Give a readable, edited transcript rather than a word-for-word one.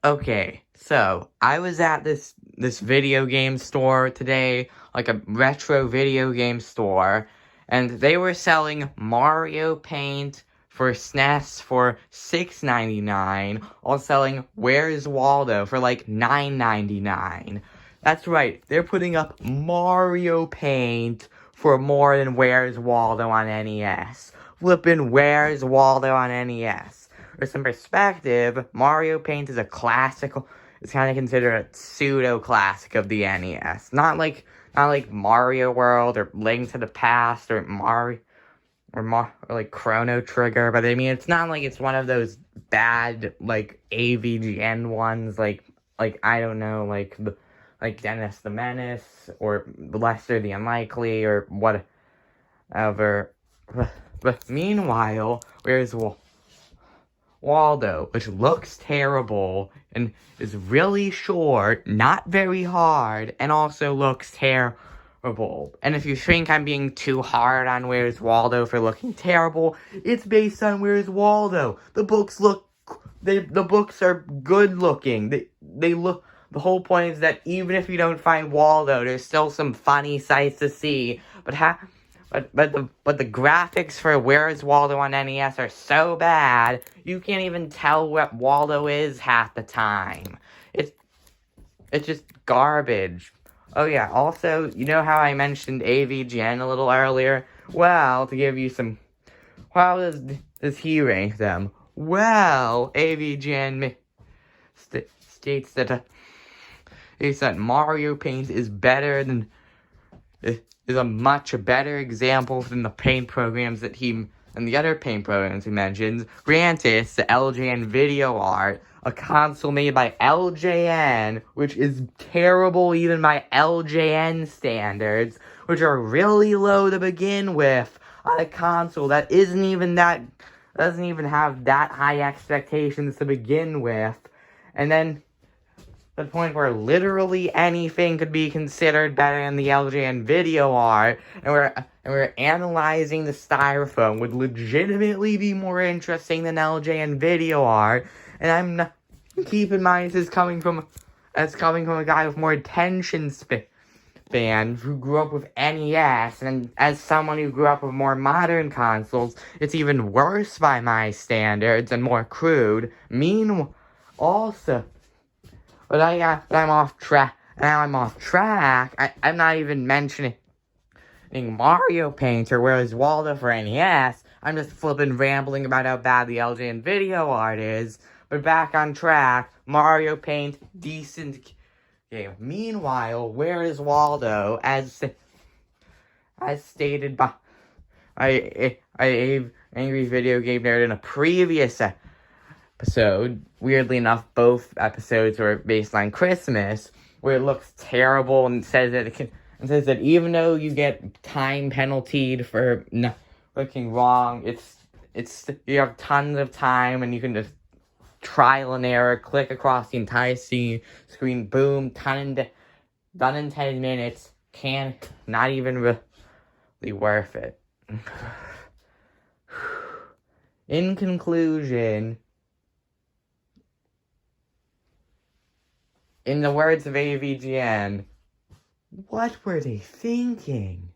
Okay, so I was at this video game store today, like a retro video game store, and they were selling Mario Paint for SNES for $6.99, while selling Where's Waldo for like $9.99. That's right, they're putting up Mario Paint for more than Where's Waldo on NES. Flippin' Where's Waldo on NES. For some perspective, Mario Paint is a classical. It's kind of considered a pseudo classic of the NES. Not like Mario World or Link to the Past or Mario or like Chrono Trigger, but I mean it's not like it's one of those bad like AVGN ones like I don't know like Dennis the Menace or Lester the Unlikely or whatever. But meanwhile, where's Waldo, which looks terrible and is really short, not very hard, and also looks terrible. And if you think I'm being too hard on Where's Waldo for looking terrible, it's based on Where's Waldo. The books are good looking. They look. The whole point is that even if you don't find Waldo, there's still some funny sights to see. But the graphics for Where's Waldo on NES are so bad, you can't even tell what Waldo is half the time. It's just garbage. Oh yeah, also, you know how I mentioned AVGN a little earlier? Well, to give you some... How does he rank them? Well, AVGN states that Mario Paint is better than... is a much better example than the paint programs and the other paint programs he mentions. Granted, the LJN video art, a console made by LJN, which is terrible even by LJN standards, which are really low to begin with, on a console that doesn't even have that high expectations to begin with, and then the point where literally anything could be considered better than the LJN video art, and we're analyzing the styrofoam would legitimately be more interesting than LJN video art, and I'm not, keep in mind this is coming from a guy with more attention span who grew up with NES, and as someone who grew up with more modern consoles, it's even worse by my standards and more crude. Meanwhile, also. But I'm off track. Now I'm off track. I'm not even mentioning Mario Paint or Where's Waldo for NES. I'm just flipping rambling about how bad the LJN video art is. But back on track, Mario Paint, decent game. Meanwhile, Where is Waldo, as stated by Angry Video Game Nerd in a previous episode. Weirdly enough, both episodes were based on Christmas, where it looks terrible and says that even though you get time penaltied for looking wrong, you have tons of time and you can just trial and error, click across the entire screen, boom, done in 10 minutes. Not even really worth it. In conclusion, in the words of AVGN, what were they thinking?